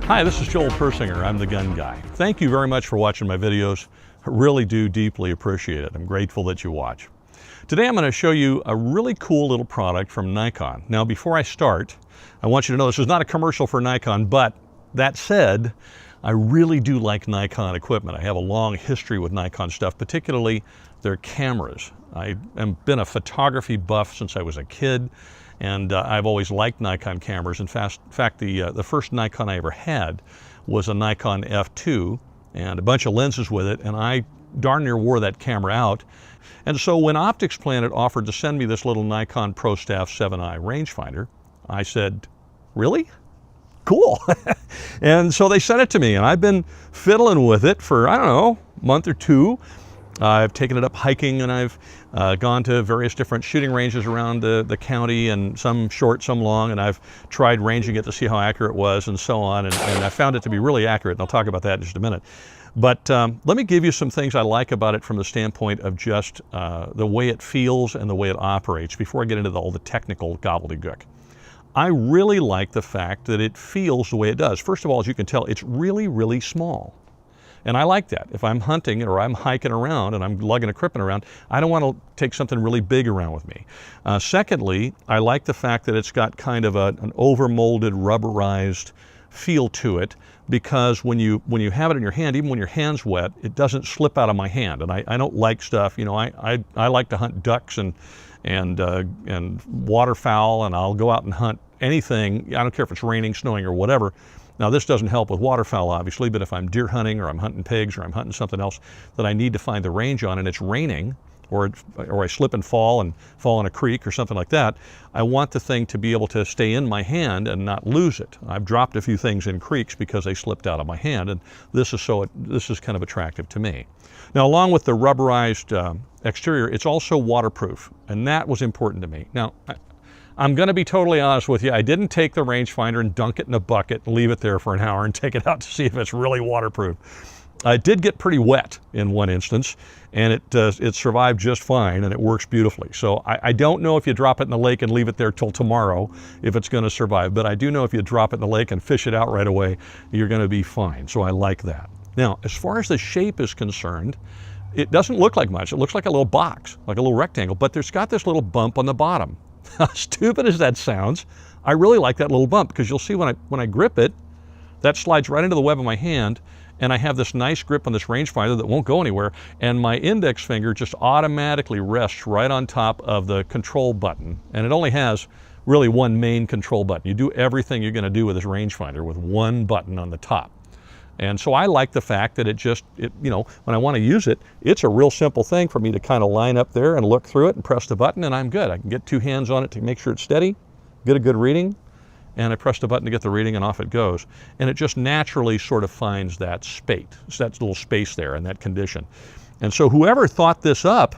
Hi, this is Joel Persinger. I'm the Gun Guy. Thank you very much for watching my videos. I really do deeply appreciate it. I'm grateful that you watch. Today I'm going to show you a really cool little product from Nikon. Now before I start, I want you to know this is not a commercial for Nikon, but that said, I really do like Nikon equipment. I have a long history with Nikon stuff, particularly their cameras. I have been a photography buff since I was a kid, and I've always liked Nikon cameras. In fact, the first Nikon I ever had was a Nikon F2 and a bunch of lenses with it, and I darn near wore that camera out. And so when OpticsPlanet offered to send me this little Nikon Prostaff 7i rangefinder, I said, really? Cool. And so they sent it to me, and I've been fiddling with it for, I don't know, a month or two. I've taken it up hiking, and I've gone to various different shooting ranges around the county, and some short, some long, and I've tried ranging it to see how accurate it was and so on, and I found it to be really accurate, and I'll talk about that in just a minute. But let me give you some things I like about it from the standpoint of just the way it feels and the way it operates before I get into all the technical gobbledygook. I really like the fact that it feels the way it does. First of all, as you can tell, it's really, really small. And I like that. If I'm hunting or I'm hiking around and I'm lugging equipment around, I don't want to take something really big around with me. Secondly, I like the fact that it's got kind of an over-molded, rubberized feel to it, because when you have it in your hand, even when your hand's wet, it doesn't slip out of my hand. And I don't like stuff, you know, I like to hunt ducks and waterfowl, and I'll go out and hunt anything. I don't care if it's raining, snowing, or whatever. Now this doesn't help with waterfowl, obviously, but if I'm deer hunting or I'm hunting pigs or I'm hunting something else that I need to find the range on and it's raining, or I slip and fall in a creek or something like that, I want the thing to be able to stay in my hand and not lose it. I've dropped a few things in creeks because they slipped out of my hand, and this is kind of attractive to me. Now, along with the rubberized exterior, it's also waterproof, and that was important to me. Now, I'm going to be totally honest with you. I didn't take the rangefinder and dunk it in a bucket and leave it there for an hour and take it out to see if it's really waterproof. It did get pretty wet in one instance, and it survived just fine, and it works beautifully. So I don't know if you drop it in the lake and leave it there till tomorrow if it's going to survive, but I do know if you drop it in the lake and fish it out right away, you're going to be fine. So I like that. Now, as far as the shape is concerned, it doesn't look like much. It looks like a little box, like a little rectangle, but there's got this little bump on the bottom. As stupid as that sounds, I really like that little bump, because you'll see when I grip it, that slides right into the web of my hand, and I have this nice grip on this rangefinder that won't go anywhere, and my index finger just automatically rests right on top of the control button, and it only has really one main control button. You do everything you're going to do with this rangefinder with one button on the top. And so I like the fact that you know, when I want to use it, it's a real simple thing for me to kind of line up there and look through it and press the button, and I'm good. I can get two hands on it to make sure it's steady, get a good reading, and I press the button to get the reading, and off it goes. And it just naturally sort of finds that space, that little space there and that condition. And so whoever thought this up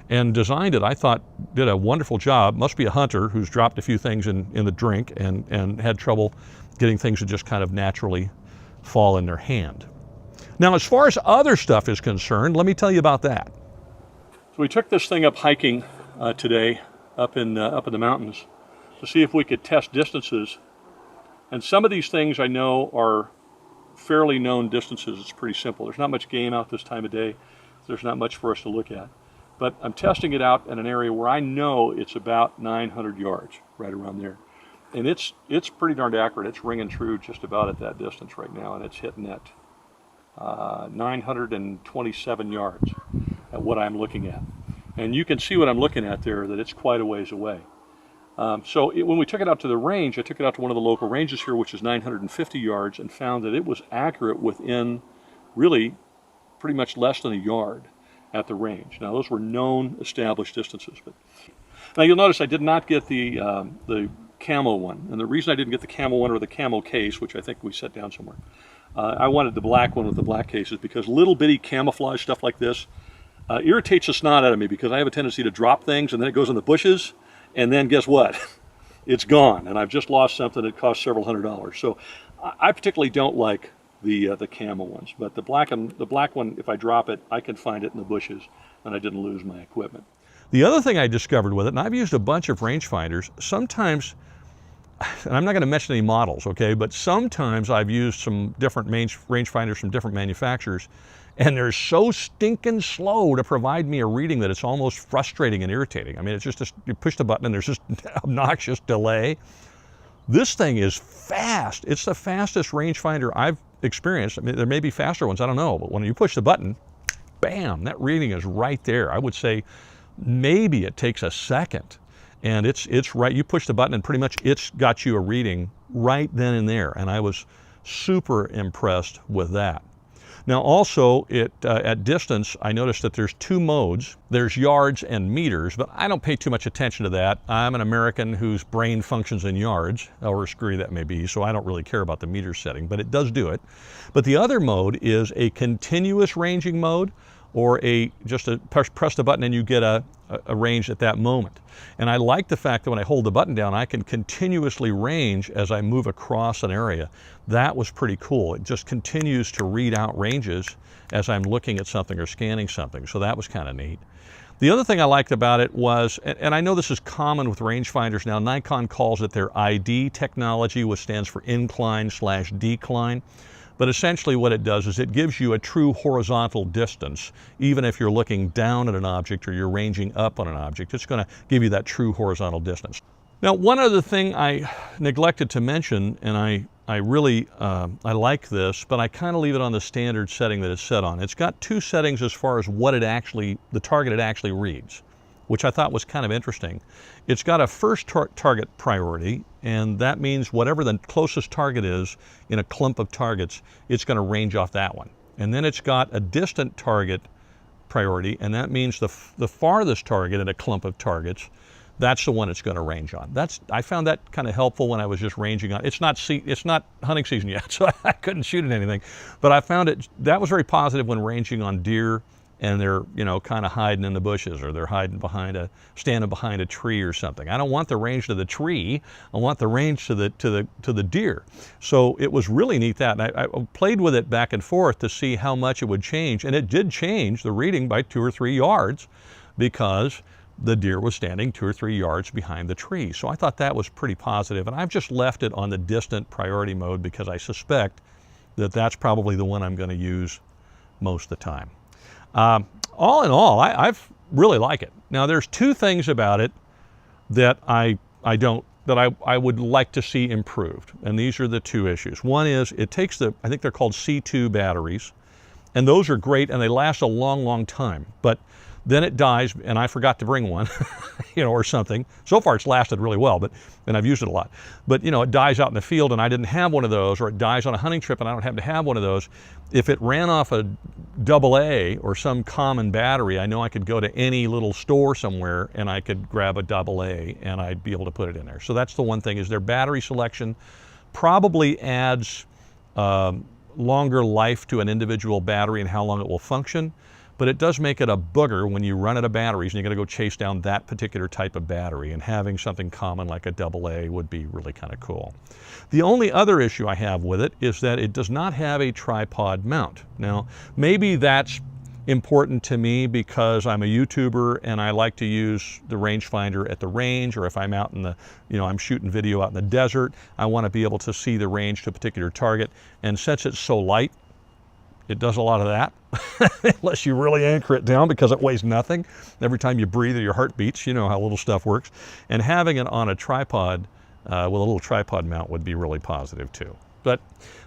and designed it, I thought did a wonderful job. Must be a hunter who's dropped a few things in the drink and had trouble getting things to just kind of naturally fall in their hand. Now, as far as other stuff is concerned, let me tell you about that. So we took this thing up hiking today up in the mountains to see if we could test distances. And some of these things I know are fairly known distances. It's pretty simple. There's not much game out this time of day. There's not much for us to look at. But I'm testing it out in an area where I know it's about 900 yards, right around there. And it's pretty darn accurate. It's ringing true just about at that distance right now, and it's hitting at 927 yards at what I'm looking at. And you can see what I'm looking at there, that it's quite a ways away. When we took it out to the range, I took it out to one of the local ranges here, which is 950 yards, and found that it was accurate within really pretty much less than a yard at the range. Now, those were known established distances. But now you'll notice I did not get the camo one, and the reason I didn't get the camo one or the camo case, which I think we set down somewhere, I wanted the black one with the black cases, because little bitty camouflage stuff like this irritates the snot out of me, because I have a tendency to drop things and then it goes in the bushes, and then guess what? It's gone, and I've just lost something that cost several $100s. So I particularly don't like the camo ones, but the black one, if I drop it, I can find it in the bushes, and I didn't lose my equipment. The other thing I discovered with it, and I've used a bunch of rangefinders, sometimes and I'm not going to mention any models, okay, but sometimes I've used some different rangefinders from different manufacturers, and they're so stinking slow to provide me a reading that it's almost frustrating and irritating. I mean, it's just you push the button and there's just obnoxious delay. This thing is fast. It's the fastest rangefinder I've experienced. I mean, there may be faster ones, I don't know, but when you push the button, bam, that reading is right there. I would say maybe it takes a second, and it's right. You push the button and pretty much it's got you a reading right then and there, and I was super impressed with that. Now also, at distance, I noticed that there's two modes. There's yards and meters, but I don't pay too much attention to that. I'm an American whose brain functions in yards, however screwy that may be, so I don't really care about the meter setting, but it does do it. But the other mode is a continuous ranging mode, or just press the button and you get a range at that moment. And I like the fact that when I hold the button down, I can continuously range as I move across an area. That was pretty cool. It just continues to read out ranges as I'm looking at something or scanning something. So that was kind of neat. The other thing I liked about it was, and I know this is common with rangefinders now, Nikon calls it their ID technology, which stands for incline/decline. But essentially what it does is it gives you a true horizontal distance. Even if you're looking down at an object or you're ranging up on an object, it's going to give you that true horizontal distance. Now, one other thing I neglected to mention, and I really I like this, but I kind of leave it on the standard setting that it's set on. It's got two settings as far as what the target it actually reads, which I thought was kind of interesting. It's got a first target priority, and that means whatever the closest target is in a clump of targets, it's going to range off that one. And then it's got a distant target priority, and that means the farthest target in a clump of targets, that's the one it's going to range on. I found that kind of helpful when I was just ranging on. It's not hunting season yet, so I couldn't shoot at anything, but I found that was very positive when ranging on deer, and they're, kind of hiding in the bushes, or they're standing behind a tree or something. I don't want the range to the tree. I want the range to the deer. So it was really neat that, and I played with it back and forth to see how much it would change, and it did change the reading by 2 or 3 yards because the deer was standing 2 or 3 yards behind the tree. So I thought that was pretty positive, and I've just left it on the distant priority mode because I suspect that that's probably the one I'm going to use most of the time. All in all, I've really like it. Now, there's two things about it that I would like to see improved, and these are the two issues. One is it takes I think they're called C2 batteries, and those are great and they last a long, long time, but then it dies, and I forgot to bring one, or something. So far it's lasted really well, and I've used it a lot. But it dies out in the field and I didn't have one of those, or it dies on a hunting trip and I don't happen to have one of those. If it ran off a AA or some common battery, I know I could go to any little store somewhere and I could grab a AA and I'd be able to put it in there. So that's the one thing, is their battery selection probably adds longer life to an individual battery and how long it will function. But it does make it a booger when you run out of batteries and you got to go chase down that particular type of battery, and having something common like a AA would be really kind of cool. The only other issue I have with it is that it does not have a tripod mount. Now, maybe that's important to me because I'm a YouTuber and I like to use the rangefinder at the range, or if I'm out in I'm shooting video out in the desert, I want to be able to see the range to a particular target. And since it's so light, it does a lot of that, unless you really anchor it down because it weighs nothing. Every time you breathe or your heart beats, you know how little stuff works. And having it on a tripod with a little tripod mount would be really positive too. But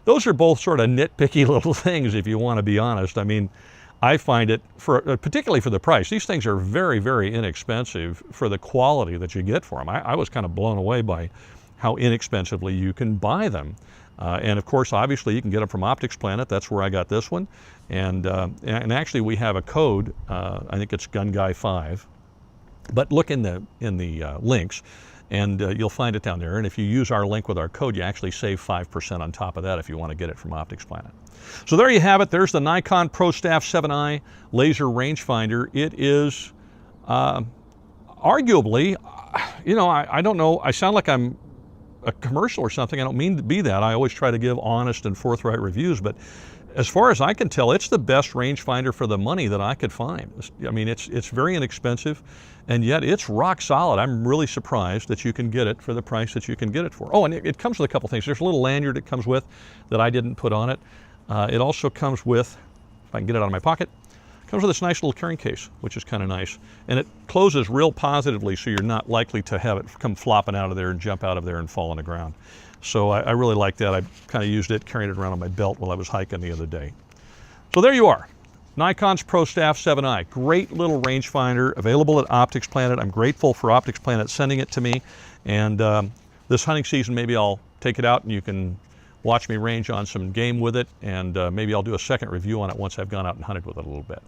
those are both sort of nitpicky little things, if you want to be honest. I mean, I find it, particularly for the price, these things are very, very inexpensive for the quality that you get for them. I was kind of blown away by how inexpensively you can buy them. And of course, obviously, you can get them from OpticsPlanet. That's where I got this one. And actually, we have a code. I think it's GunGuy 5. But look in the links, and you'll find it down there. And if you use our link with our code, you actually save 5% on top of that if you want to get it from OpticsPlanet. So there you have it. There's the Nikon Prostaff 7i laser rangefinder. It is arguably, I don't know. I sound like I'm a commercial or something. I don't mean to be that. I always try to give honest and forthright reviews, but as far as I can tell, it's the best rangefinder for the money that I could find. I mean, it's very inexpensive, and yet it's rock solid. I'm really surprised that you can get it for the price that you can get it for. Oh, and it comes with a couple things. There's a little lanyard it comes with that I didn't put on it. It also comes with, if I can get it out of my pocket, comes with this nice little carrying case, which is kind of nice. And it closes real positively, so you're not likely to have it come flopping out of there and jump out of there and fall on the ground. So I really like that. I kind of used it, carrying it around on my belt while I was hiking the other day. So there you are. Nikon's Prostaff 7i. Great little rangefinder, available at OpticsPlanet. I'm grateful for OpticsPlanet sending it to me. And this hunting season, maybe I'll take it out and you can watch me range on some game with it, and maybe I'll do a second review on it once I've gone out and hunted with it a little bit.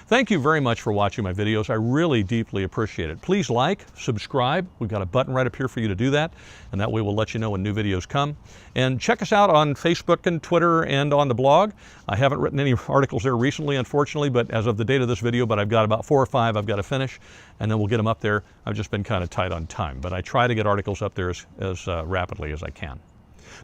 Thank you very much for watching my videos. I really deeply appreciate it. Please like, subscribe. We've got a button right up here for you to do that, and that way we'll let you know when new videos come. And check us out on Facebook and Twitter and on the blog. I haven't written any articles there recently, unfortunately, but as of the date of this video, but I've got about 4 or 5 I've got to finish, and then we'll get them up there. I've just been kind of tight on time, but I try to get articles up there as rapidly as I can.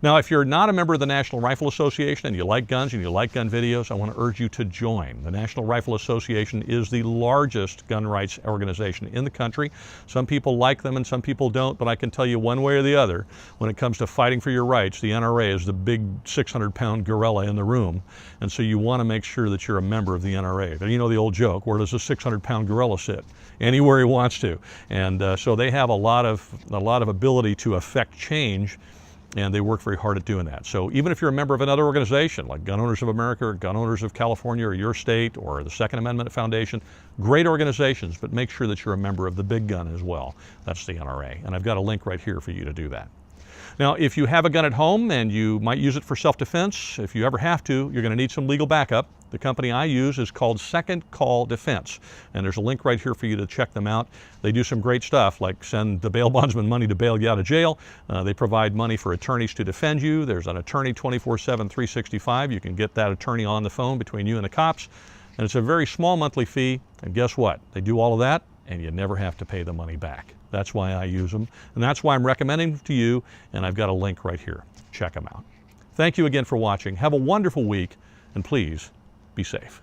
Now, if you're not a member of the National Rifle Association and you like guns and you like gun videos, I want to urge you to join. The National Rifle Association is the largest gun rights organization in the country. Some people like them and some people don't, but I can tell you one way or the other, when it comes to fighting for your rights, the NRA is the big 600-pound gorilla in the room. And so you want to make sure that you're a member of the NRA. You know the old joke, where does a 600-pound gorilla sit? Anywhere he wants to. And so they have a lot of ability to affect change, and they work very hard at doing that. So even if you're a member of another organization, like Gun Owners of America, or Gun Owners of California, or your state, or the Second Amendment Foundation, great organizations, but make sure that you're a member of the big gun as well. That's the NRA. And I've got a link right here for you to do that. Now, if you have a gun at home and you might use it for self-defense, if you ever have to, you're going to need some legal backup. The company I use is called Second Call Defense, and there's a link right here for you to check them out. They do some great stuff, like send the bail bondsman money to bail you out of jail. They provide money for attorneys to defend you. There's an attorney 24/7, 365. You can get that attorney on the phone between you and the cops, and it's a very small monthly fee. And guess what? They do all of that, and you never have to pay the money back. That's why I use them, and that's why I'm recommending them to you, and I've got a link right here. Check them out. Thank you again for watching. Have a wonderful week, and please be safe.